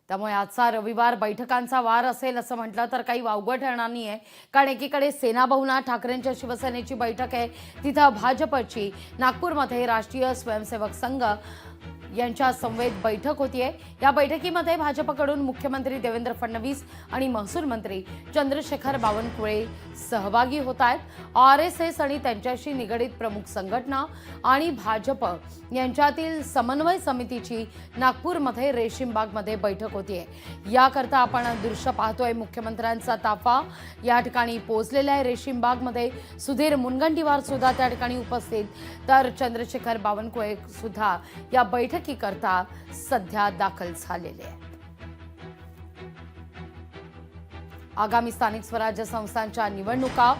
त्यामुळे आजचा रविवार बैठकांचा वार असेल असं म्हटलं तर काही वावगं ठरणार नाही आहे. कारण एकीकडे सेना भवनात ठाकरेंच्या शिवसेनेची बैठक आहे, तिथं भाजपची नागपूरमध्ये राष्ट्रीय स्वयंसेवक संघ यांच्या समवेत बैठक होतीये. या बैठकीमध्ये भाजपकडून मुख्यमंत्री देवेंद्र फडणवीस आणि महसूल मंत्री चंद्रशेखर बावनकुळे सहभागी होत आहेत. RSS आणि त्यांच्याशी निगडीत प्रमुख संघटना आणि भाजप यांच्यातील समन्वय समितीची नागपूरमध्ये रेशीमबागमध्ये बैठक होतीये. याकरता आपण दृश्य पाहतोय. मुख्यमंत्र्यांचा ताफा या ठिकाणी पोहोचलेला आहे रेशीमबागमध्ये. सुधीर मुनगंटीवार सुद्धा त्या ठिकाणी उपस्थित, तर चंद्रशेखर बावनकुळे सुद्धा या बैठकीकरता सध्या दाखल झालेले आहेत. आगामी स्थानिक स्वराज्य संस्थांच्या निवडणुका,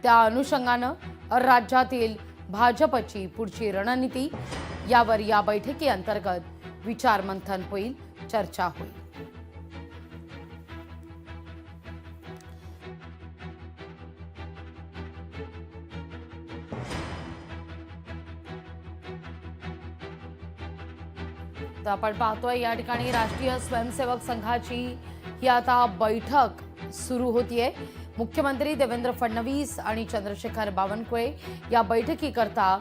त्या अनुषंगानं राज्यातील भाजपची पुढची रणनीती यावर या बैठकी अंतर्गत विचार मंथन होईल, चर्चा होईल. तर आपण पाहतोय या ठिकाणी राष्ट्रीय स्वयंसेवक संघाची ही आता बैठक सुरू होतीये. मुख्यमंत्री देवेंद्र फडणवीस आणि चंद्रशेखर बावनकुळे या बैठकीकरता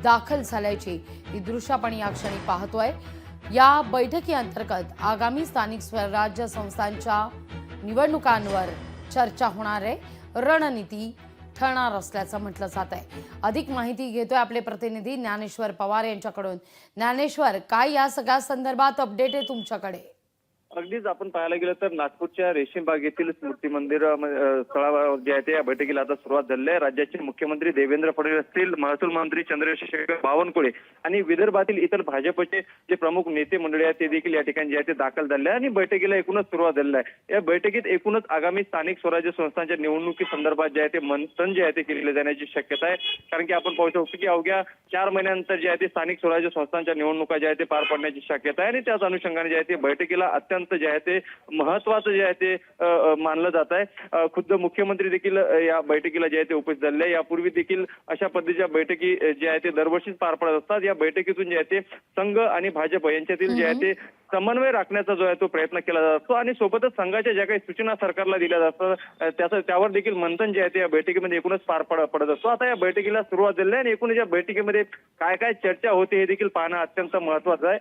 दाखल झाल्याची ही दृश्य आपण या क्षणी पाहतोय. या बैठकी अंतर्गत आगामी स्थानिक स्वराज्य संस्थांच्या निवडणुकांवर चर्चा होणार आहे, रणनीती ठरणार असल्याचं म्हटलं जात आहे. अधिक माहिती घेतोय आपले प्रतिनिधी ज्ञानेश्वर पवार यांच्याकडून. ज्ञानेश्वर, काय या सगळ्या संदर्भात अपडेट आहे तुमच्याकडे? अगदीच आपण पाहायला गेलं तर नागपूरच्या रेशीमबाग येथील स्मृती मंदिर स्थळावर जे आहे ते या बैठकीला आता सुरुवात झाली आहे. राज्याचे मुख्यमंत्री देवेंद्र फडणवीस असतील, महसूल मंत्री चंद्रशेखर बावनकुळे आणि विदर्भातील इतर भाजपचे जे प्रमुख नेते मंडळी आहेत ते देखील या ठिकाणी जे आहे ते दाखल झाले आहे आणि बैठकीला एकूणच सुरुवात झालेली आहे. या बैठकीत एकूणच आगामी स्थानिक स्वराज्य संस्थांच्या निवडणुकी संदर्भात जे आहे ते मंथन जे आहे ते केले जाण्याची शक्यता आहे. कारण की आपण पाहू शकतो की अवघ्या 4 महिन्यानंतर जे आहे ते स्थानिक स्वराज्य संस्थांच्या निवडणुका जे आहे ते पार पडण्याची शक्यता आहे आणि त्याच अनुषंगाने जे आहे ते बैठकीला अत्यंत जे आहे ते महत्वाचं जे आहे ते मानलं जात आहे. खुद्द मुख्यमंत्री देखील या बैठकीला जे आहे ते उपस्थित झाले. यापूर्वी देखील अशा पद्धतीच्या बैठकी जे आहे ते दरवर्षीच पार पडत असतात. या बैठकीतून जे आहे ते संघ आणि भाजप यांच्यातील जे आहे ते समन्वय राखण्याचा जो आहे तो प्रयत्न केला जात असतो आणि सोबतच संघाच्या ज्या काही सूचना सरकारला दिल्या जातात त्यावर देखील मंथन जे आहे ते या बैठकीमध्ये एकूणच पार पडत असतो. आता या बैठकीला सुरुवात झाली आहे आणि एकूणच या बैठकीमध्ये काय काय चर्चा होते हे देखील पाहणं अत्यंत महत्वाचं आहे.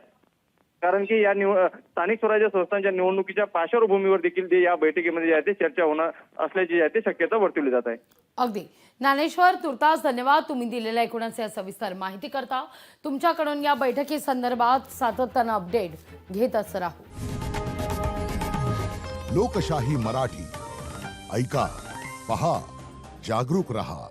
कारण की या स्थानिक स्वराज्य संस्थांच्या निवडणुकीच्या पार्श्वभूमीवर देखील या बैठकीमध्ये जे आहे ते चर्चा होणार असल्याची जी आहे ते शक्यता वर्तवली जात आहे. अगदी ज्ञानेश्वर, तुर्तास धन्यवाद तुम्ही दिलेल्या एकूणच या सविस्तर माहिती करता. तुमच्याकडून या बैठकी संदर्भात सातत्यानं अपडेट घेतच राहू. लोकशाही मराठी ऐका, पहा, जागरूक रहा.